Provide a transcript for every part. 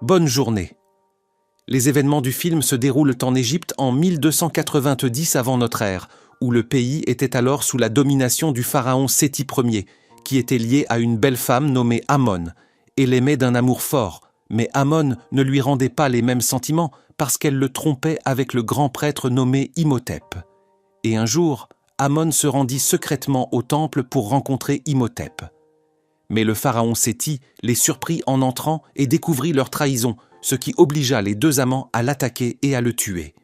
Bonne journée. Les événements du film se déroulent en Égypte en 1290 avant notre ère, où le pays était alors sous la domination du pharaon Séti Ier, qui était lié à une belle femme nommée Amon, et l'aimait d'un amour fort. Mais Amon ne lui rendait pas les mêmes sentiments parce qu'elle le trompait avec le grand prêtre nommé Imhotep. Et un jour, Amon se rendit secrètement au temple pour rencontrer Imhotep. Mais le pharaon Séti les surprit en entrant et découvrit leur trahison, ce qui obligea les deux amants à l'attaquer et à le tuer.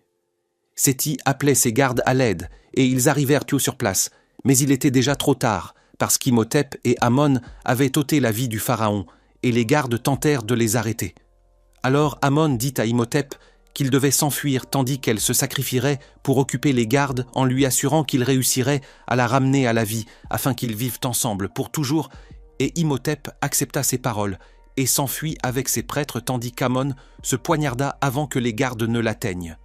Séti appelait ses gardes à l'aide et ils arrivèrent tout sur place, mais il était déjà trop tard parce qu'Imhotep et Amon avaient ôté la vie du pharaon et les gardes tentèrent de les arrêter. Alors Amon dit à Imhotep qu'il devait s'enfuir tandis qu'elle se sacrifierait pour occuper les gardes en lui assurant qu'il réussirait à la ramener à la vie afin qu'ils vivent ensemble pour toujours, et Imhotep accepta ses paroles et s'enfuit avec ses prêtres tandis qu'Amon se poignarda avant que les gardes ne l'atteignent.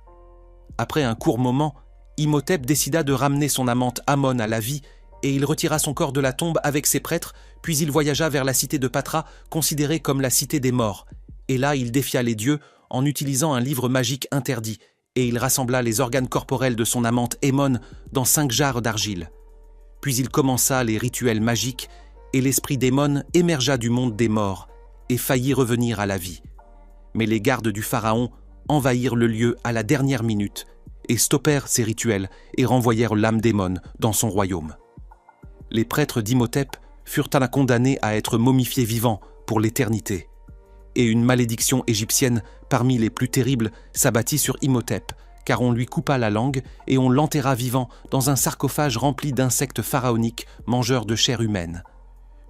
Après un court moment, Imhotep décida de ramener son amante Amon à la vie et il retira son corps de la tombe avec ses prêtres, puis il voyagea vers la cité de Patra, considérée comme la cité des morts. Et là, il défia les dieux en utilisant un livre magique interdit, et il rassembla les organes corporels de son amante Ammon dans 5 jarres d'argile. Puis il commença les rituels magiques, et l'esprit d'Ammon émergea du monde des morts et faillit revenir à la vie. Mais les gardes du pharaon envahirent le lieu à la dernière minute et stoppèrent ces rituels et renvoyèrent l'âme d'Ammon dans son royaume. Les prêtres d'Imhotep furent condamnés à être momifiés vivants pour l'éternité. Et une malédiction égyptienne parmi les plus terribles s'abattit sur Imhotep, car on lui coupa la langue et on l'enterra vivant dans un sarcophage rempli d'insectes pharaoniques mangeurs de chair humaine.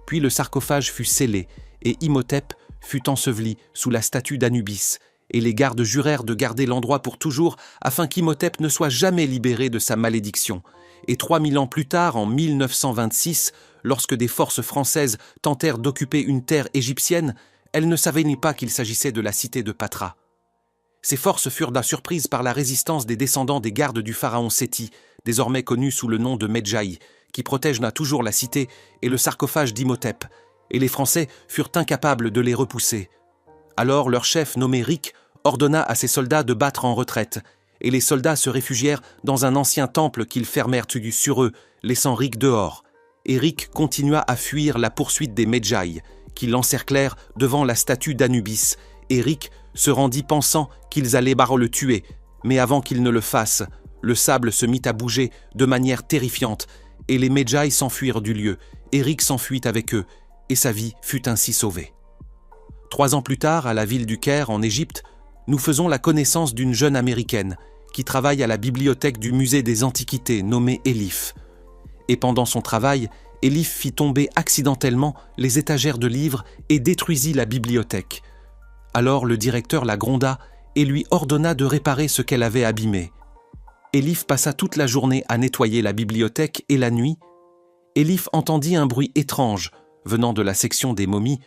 Puis le sarcophage fut scellé et Imhotep fut enseveli sous la statue d'Anubis, et les gardes jurèrent de garder l'endroit pour toujours afin qu'Imhotep ne soit jamais libéré de sa malédiction. Et 3000 ans plus tard, en 1926, lorsque des forces françaises tentèrent d'occuper une terre égyptienne, elles ne savaient ni pas qu'il s'agissait de la cité de Patra. Ces forces furent surprises par la résistance des descendants des gardes du pharaon Séti, désormais connus sous le nom de Medjaï, qui protègent toujours la cité et le sarcophage d'Imhotep, et les Français furent incapables de les repousser. Alors leur chef nommé Rik ordonna à ses soldats de battre en retraite, et les soldats se réfugièrent dans un ancien temple qu'ils fermèrent sur eux, laissant Rik dehors. Et Rik continua à fuir la poursuite des Medjaï, qui l'encerclèrent devant la statue d'Anubis, et Rik se rendit pensant qu'ils allaient le tuer, mais avant qu'ils ne le fassent, le sable se mit à bouger de manière terrifiante, et les Medjaï s'enfuirent du lieu, et Rik s'enfuit avec eux, et sa vie fut ainsi sauvée. 3 ans plus tard, à la ville du Caire, en Égypte, nous faisons la connaissance d'une jeune Américaine qui travaille à la bibliothèque du musée des Antiquités nommée Elif. Et pendant son travail, Elif fit tomber accidentellement les étagères de livres et détruisit la bibliothèque. Alors le directeur la gronda et lui ordonna de réparer ce qu'elle avait abîmé. Elif passa toute la journée à nettoyer la bibliothèque et la nuit, Elif entendit un bruit étrange venant de la section des momies,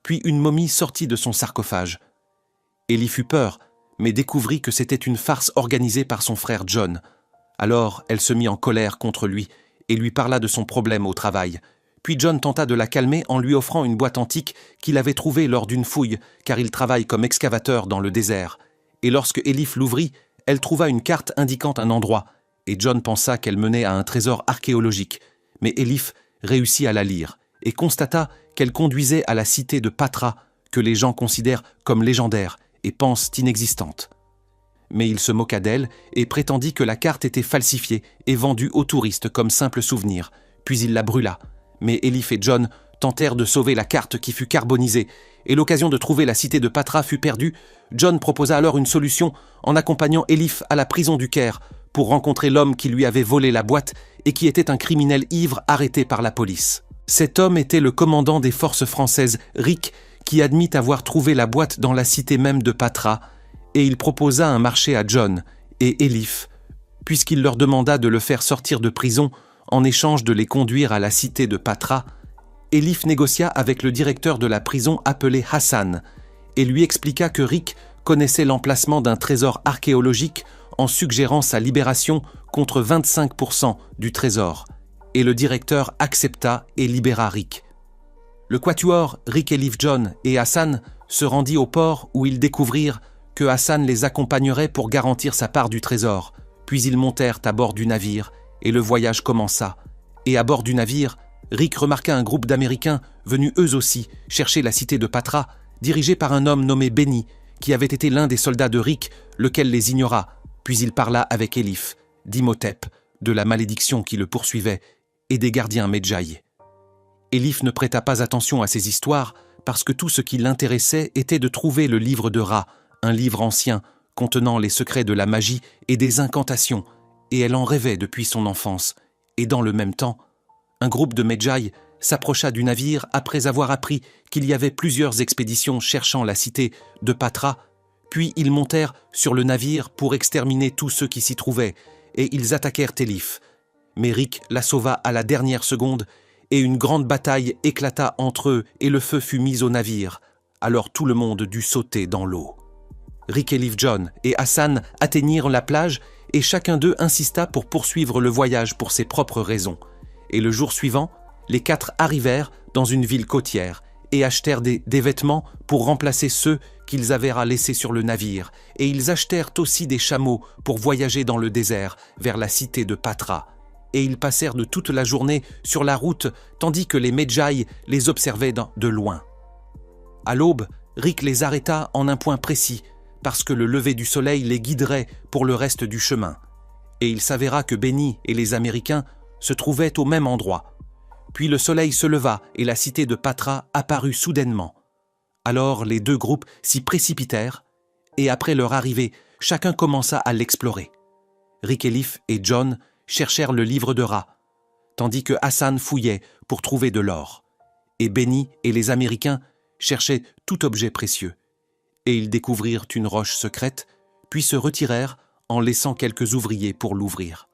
puis une momie sortit de son sarcophage. Elif eut peur, mais découvrit que c'était une farce organisée par son frère John. Alors elle se mit en colère contre lui et lui parla de son problème au travail. Puis John tenta de la calmer en lui offrant une boîte antique qu'il avait trouvée lors d'une fouille, car il travaille comme excavateur dans le désert. Et lorsque Elif l'ouvrit, elle trouva une carte indiquant un endroit, et John pensa qu'elle menait à un trésor archéologique. Mais Elif réussit à la lire et constata qu'elle conduisait à la cité de Patra, que les gens considèrent comme légendaire et pensent inexistante. Mais il se moqua d'elle et prétendit que la carte était falsifiée et vendue aux touristes comme simple souvenir, puis il la brûla. Mais Elif et John tentèrent de sauver la carte qui fut carbonisée, et l'occasion de trouver la cité de Patra fut perdue. John proposa alors une solution en accompagnant Elif à la prison du Caire pour rencontrer l'homme qui lui avait volé la boîte et qui était un criminel ivre arrêté par la police. Cet homme était le commandant des forces françaises, Rik, qui admit avoir trouvé la boîte dans la cité même de Patra, et il proposa un marché à John et Elif, puisqu'il leur demanda de le faire sortir de prison en échange de les conduire à la cité de Patra. Elif négocia avec le directeur de la prison appelé Hassan et lui expliqua que Rik connaissait l'emplacement d'un trésor archéologique en suggérant sa libération contre 25% du trésor. Et le directeur accepta et libéra Rik. Le quatuor Rik, Elif, John et Hassan se rendit au port où ils découvrirent que Hassan les accompagnerait pour garantir sa part du trésor. Puis ils montèrent à bord du navire et le voyage commença. Et à bord du navire, Rick remarqua un groupe d'Américains venus eux aussi chercher la cité de Patra, dirigé par un homme nommé Benny, qui avait été l'un des soldats de Rick, lequel les ignora. Puis il parla avec Elif, d'Imhotep, de la malédiction qui le poursuivait, et des gardiens Medjay. Elif ne prêta pas attention à ces histoires parce que tout ce qui l'intéressait était de trouver le livre de Ra, un livre ancien contenant les secrets de la magie et des incantations, et elle en rêvait depuis son enfance. Et dans le même temps, un groupe de Medjay s'approcha du navire après avoir appris qu'il y avait plusieurs expéditions cherchant la cité de Patra, puis ils montèrent sur le navire pour exterminer tous ceux qui s'y trouvaient, et ils attaquèrent Elif. Mais Rick la sauva à la dernière seconde, et une grande bataille éclata entre eux et le feu fut mis au navire. Alors tout le monde dut sauter dans l'eau. Rick, Elif, John et Hassan atteignirent la plage et chacun d'eux insista pour poursuivre le voyage pour ses propres raisons. Et le jour suivant, les 4 arrivèrent dans une ville côtière et achetèrent des vêtements pour remplacer ceux qu'ils avaient à laisser sur le navire. Et ils achetèrent aussi des chameaux pour voyager dans le désert vers la cité de Patra. Et ils passèrent de toute la journée sur la route tandis que les Medjay les observaient de loin. À l'aube, Rick les arrêta en un point précis parce que le lever du soleil les guiderait pour le reste du chemin. Et il s'avéra que Benny et les Américains se trouvaient au même endroit. Puis le soleil se leva et la cité de Patra apparut soudainement. Alors les 2 groupes s'y précipitèrent et après leur arrivée, chacun commença à l'explorer. Rick, Elif et John cherchèrent le livre de Ra, tandis que Hassan fouillait pour trouver de l'or. Et Benny et les Américains cherchaient tout objet précieux. Et ils découvrirent une roche secrète, puis se retirèrent en laissant quelques ouvriers pour l'ouvrir.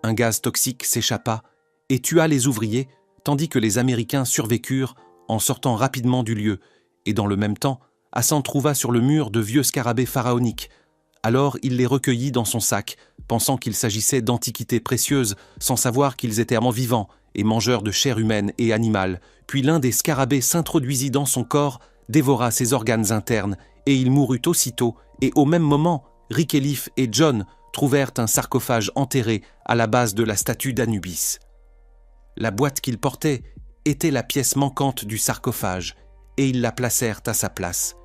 Un gaz toxique s'échappa et tua les ouvriers, tandis que les Américains survécurent en sortant rapidement du lieu. Et dans le même temps, Hassan trouva sur le mur de vieux scarabées pharaoniques. Alors il les recueillit dans son sac, pensant qu'il s'agissait d'antiquités précieuses, sans savoir qu'ils étaient vivants et mangeurs de chair humaine et animale. Puis l'un des scarabées s'introduisit dans son corps, dévora ses organes internes, et il mourut aussitôt, et au même moment, Rick, Elif et John trouvèrent un sarcophage enterré à la base de la statue d'Anubis. La boîte qu'il portait était la pièce manquante du sarcophage, et ils la placèrent à sa place.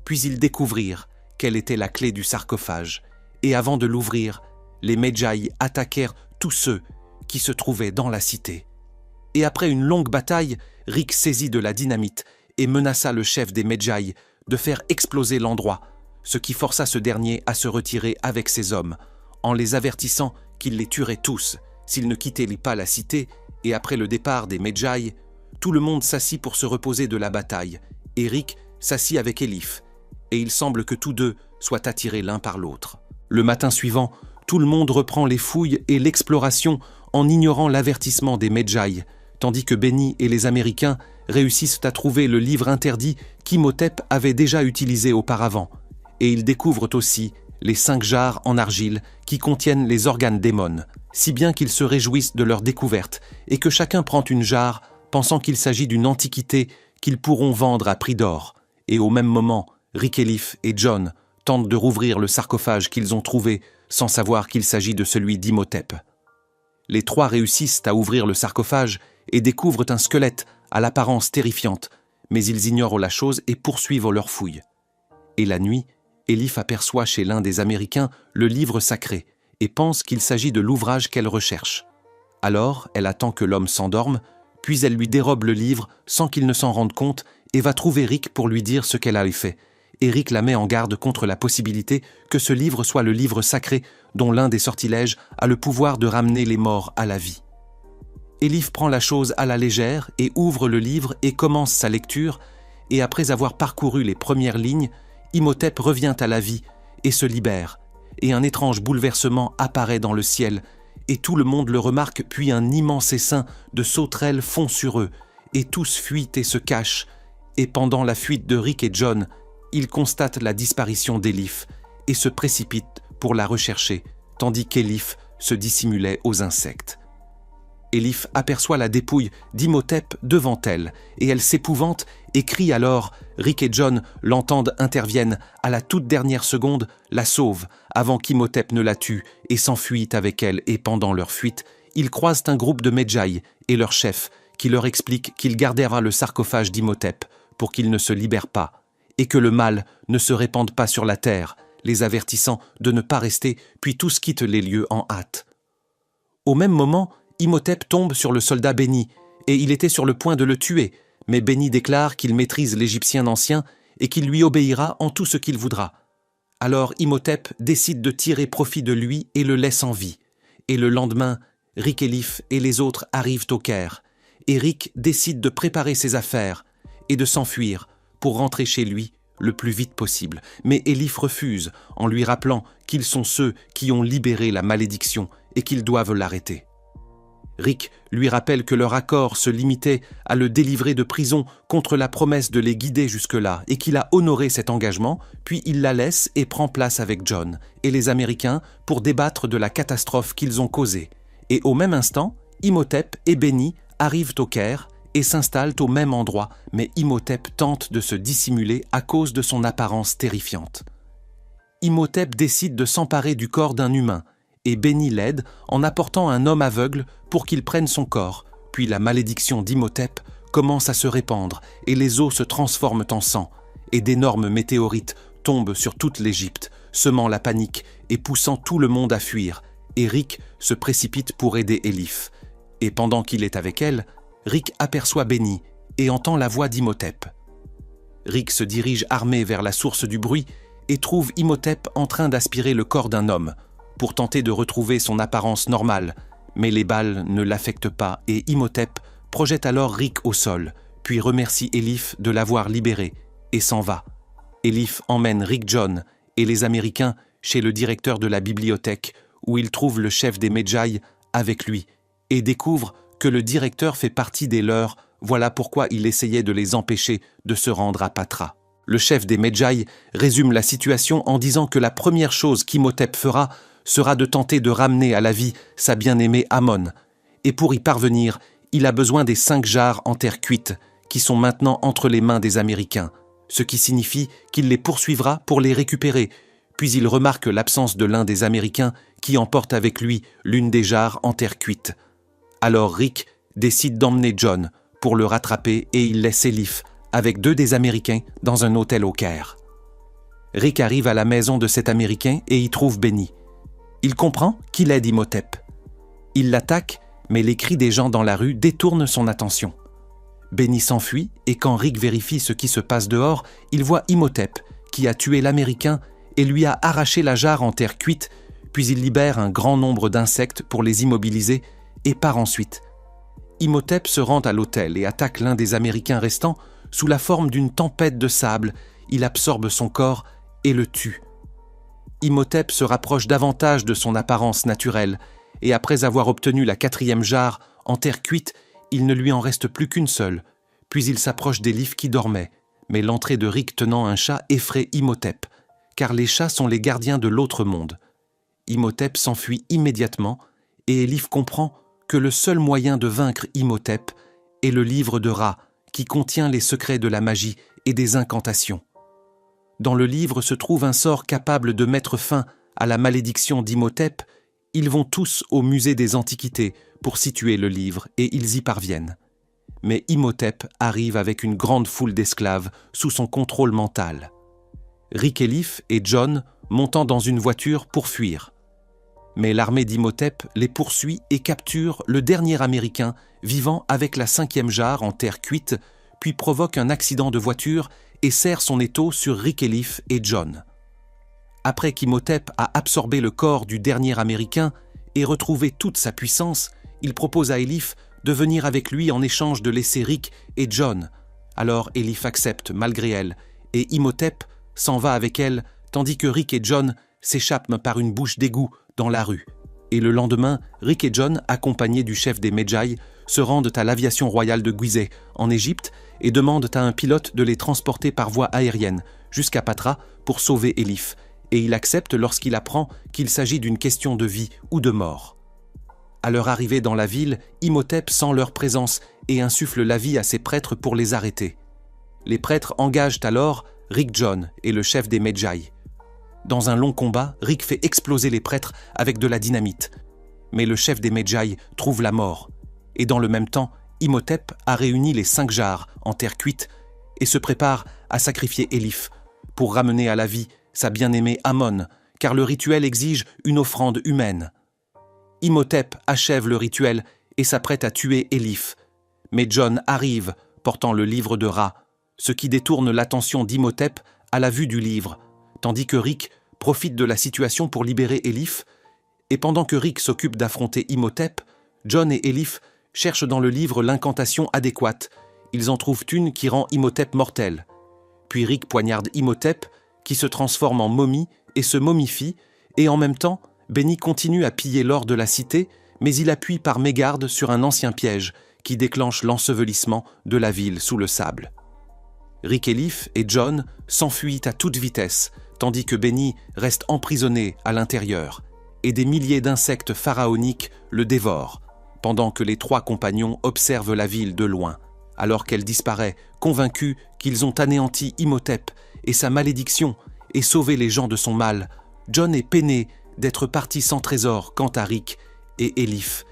Puis ils découvrirent quelle était la clé du sarcophage, et avant de l'ouvrir, les Medjay attaquèrent tous ceux qui se trouvaient dans la cité. Et après une longue bataille, Rick saisit de la dynamite et menaça le chef des Medjay de faire exploser l'endroit, ce qui força ce dernier à se retirer avec ses hommes, en les avertissant qu'il les tuerait tous s'ils ne quittaient pas la cité. Et après le départ des Medjay, tout le monde s'assit pour se reposer de la bataille, et Rick s'assit avec Elif, et il semble que tous 2 soient attirés l'un par l'autre. Le matin suivant, tout le monde reprend les fouilles et l'exploration en ignorant l'avertissement des Medjay, tandis que Benny et les Américains réussissent à trouver le livre interdit qu'Imhotep avait déjà utilisé auparavant. Et ils découvrent aussi les 5 jarres en argile qui contiennent les organes démons, si bien qu'ils se réjouissent de leur découverte et que chacun prend une jarre pensant qu'il s'agit d'une antiquité qu'ils pourront vendre à prix d'or. Et au même moment, Rick, Elif et John tentent de rouvrir le sarcophage qu'ils ont trouvé sans savoir qu'il s'agit de celui d'Imhotep. Les 3 réussissent à ouvrir le sarcophage et découvrent un squelette à l'apparence terrifiante, mais ils ignorent la chose et poursuivent leur fouille. Et la nuit, Elif aperçoit chez l'un des Américains le livre sacré et pense qu'il s'agit de l'ouvrage qu'elle recherche. Alors, elle attend que l'homme s'endorme, puis elle lui dérobe le livre sans qu'il ne s'en rende compte et va trouver Rick pour lui dire ce qu'elle avait fait. Et Rick la met en garde contre la possibilité que ce livre soit le livre sacré dont l'un des sortilèges a le pouvoir de ramener les morts à la vie. Elif prend la chose à la légère et ouvre le livre et commence sa lecture, et après avoir parcouru les premières lignes, Imhotep revient à la vie et se libère, et un étrange bouleversement apparaît dans le ciel, et tout le monde le remarque, puis un immense essaim de sauterelles fond sur eux, et tous fuient et se cachent, et pendant la fuite de Rick et John, ils constatent la disparition d'Elif et se précipitent pour la rechercher, tandis qu'Elif se dissimulait aux insectes. Elif aperçoit la dépouille d'Imhotep devant elle, et elle s'épouvante et crie alors. Rick et John l'entendent, interviennent, à la toute dernière seconde, la sauvent, avant qu'Imhotep ne la tue, et s'enfuient avec elle, et pendant leur fuite, ils croisent un groupe de Medjay et leur chef, qui leur explique qu'il gardera le sarcophage d'Imhotep, pour qu'il ne se libère pas, et que le mal ne se répande pas sur la terre, les avertissant de ne pas rester, puis tous quittent les lieux en hâte. Au même moment, Imhotep tombe sur le soldat Béni, et il était sur le point de le tuer, mais Béni déclare qu'il maîtrise l'Égyptien ancien et qu'il lui obéira en tout ce qu'il voudra. Alors Imhotep décide de tirer profit de lui et le laisse en vie. Et le lendemain, Rick-Élif et les autres arrivent au Caire, et Rick décide de préparer ses affaires et de s'enfuir pour rentrer chez lui le plus vite possible. Mais Élif refuse en lui rappelant qu'ils sont ceux qui ont libéré la malédiction et qu'ils doivent l'arrêter. Rick lui rappelle que leur accord se limitait à le délivrer de prison contre la promesse de les guider jusque-là et qu'il a honoré cet engagement, puis il la laisse et prend place avec John et les Américains pour débattre de la catastrophe qu'ils ont causée. Et au même instant, Imhotep et Béni arrivent au Caire et s'installent au même endroit, mais Imhotep tente de se dissimuler à cause de son apparence terrifiante. Imhotep décide de s'emparer du corps d'un humain, et Béni l'aide en apportant un homme aveugle pour qu'il prenne son corps. Puis la malédiction d'Imhotep commence à se répandre et les eaux se transforment en sang, et d'énormes météorites tombent sur toute l'Égypte, semant la panique et poussant tout le monde à fuir, et Rick se précipite pour aider Élif. Et pendant qu'il est avec elle, Rick aperçoit Béni et entend la voix d'Imhotep. Rick se dirige armé vers la source du bruit et trouve Imhotep en train d'aspirer le corps d'un homme, pour tenter de retrouver son apparence normale, mais les balles ne l'affectent pas et Imhotep projette alors Rick au sol, puis remercie Élif de l'avoir libéré et s'en va. Élif emmène Rick, John et les Américains chez le directeur de la bibliothèque où il trouve le chef des Medjay avec lui et découvre que le directeur fait partie des leurs, voilà pourquoi il essayait de les empêcher de se rendre à Patra. Le chef des Medjay résume la situation en disant que la première chose qu'Imhotep fera sera de tenter de ramener à la vie sa bien-aimée Amon. Et pour y parvenir, il a besoin des 5 jarres en terre cuite, qui sont maintenant entre les mains des Américains, ce qui signifie qu'il les poursuivra pour les récupérer, puis il remarque l'absence de l'un des Américains qui emporte avec lui l'une des jarres en terre cuite. Alors Rick décide d'emmener John pour le rattraper et il laisse Élif avec 2 des Américains dans un hôtel au Caire. Rick arrive à la maison de cet Américain et y trouve Béni. Il comprend qu'il aide Imhotep. Il l'attaque, mais les cris des gens dans la rue détournent son attention. Béni s'enfuit et quand Rick vérifie ce qui se passe dehors, il voit Imhotep qui a tué l'Américain et lui a arraché la jarre en terre cuite, puis il libère un grand nombre d'insectes pour les immobiliser et part ensuite. Imhotep se rend à l'hôtel et attaque l'un des Américains restants sous la forme d'une tempête de sable. Il absorbe son corps et le tue. Imhotep se rapproche davantage de son apparence naturelle, et après avoir obtenu la 4e jarre en terre cuite, il ne lui en reste plus qu'une seule. Puis il s'approche d'Élif qui dormait, mais l'entrée de Rick tenant un chat effraie Imhotep, car les chats sont les gardiens de l'autre monde. Imhotep s'enfuit immédiatement, et Élif comprend que le seul moyen de vaincre Imhotep est le livre de Ra, qui contient les secrets de la magie et des incantations. Dans le livre se trouve un sort capable de mettre fin à la malédiction d'Imhotep. Ils vont tous au musée des Antiquités pour situer le livre et ils y parviennent. Mais Imhotep arrive avec une grande foule d'esclaves sous son contrôle mental. Rick-Élif et John montant dans une voiture pour fuir. Mais l'armée d'Imhotep les poursuit et capture le dernier Américain vivant avec la 5e jarre en terre cuite, puis provoque un accident de voiture et serre son étau sur Rick-Élif et John. Après qu'Imhotep a absorbé le corps du dernier Américain et retrouvé toute sa puissance, il propose à Élif de venir avec lui en échange de laisser Rick et John. Alors Élif accepte malgré elle, et Imhotep s'en va avec elle, tandis que Rick et John s'échappent par une bouche d'égout dans la rue. Et le lendemain, Rick et John, accompagnés du chef des Medjay, se rendent à l'aviation royale de Gizeh, en Égypte, et demandent à un pilote de les transporter par voie aérienne jusqu'à Patra pour sauver Élif, et il accepte lorsqu'il apprend qu'il s'agit d'une question de vie ou de mort. À leur arrivée dans la ville, Imhotep sent leur présence et insuffle la vie à ses prêtres pour les arrêter. Les prêtres engagent alors Rick John et le chef des Medjay. Dans un long combat, Rick fait exploser les prêtres avec de la dynamite. Mais le chef des Medjay trouve la mort. Et dans le même temps, Imhotep a réuni les 5 jarres en terre cuite et se prépare à sacrifier Élif pour ramener à la vie sa bien-aimée Amon, car le rituel exige une offrande humaine. Imhotep achève le rituel et s'apprête à tuer Élif. Mais John arrive, portant le livre de Ra, ce qui détourne l'attention d'Imhotep à la vue du livre, tandis que Rick profite de la situation pour libérer Élif, et pendant que Rick s'occupe d'affronter Imhotep, John et Élif cherchent dans le livre l'incantation adéquate. Ils en trouvent une qui rend Imhotep mortel. Puis Rick poignarde Imhotep, qui se transforme en momie et se momifie, et en même temps, Beni continue à piller l'or de la cité, mais il appuie par mégarde sur un ancien piège qui déclenche l'ensevelissement de la ville sous le sable. Rick, Élif et John s'enfuient à toute vitesse, tandis que Beni reste emprisonné à l'intérieur, et des milliers d'insectes pharaoniques le dévorent, pendant que les 3 compagnons observent la ville de loin, alors qu'elle disparaît, convaincus qu'ils ont anéanti Imhotep et sa malédiction et sauvé les gens de son mal. John est peiné d'être parti sans trésor quant à Rick et Élif.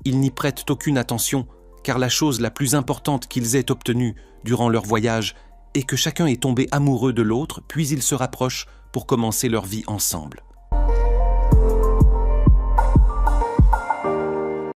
Ils n'y prêtent aucune attention, car la chose la plus importante qu'ils aient obtenue durant leur voyage est que chacun est tombé amoureux de l'autre, puis ils se rapprochent pour commencer leur vie ensemble.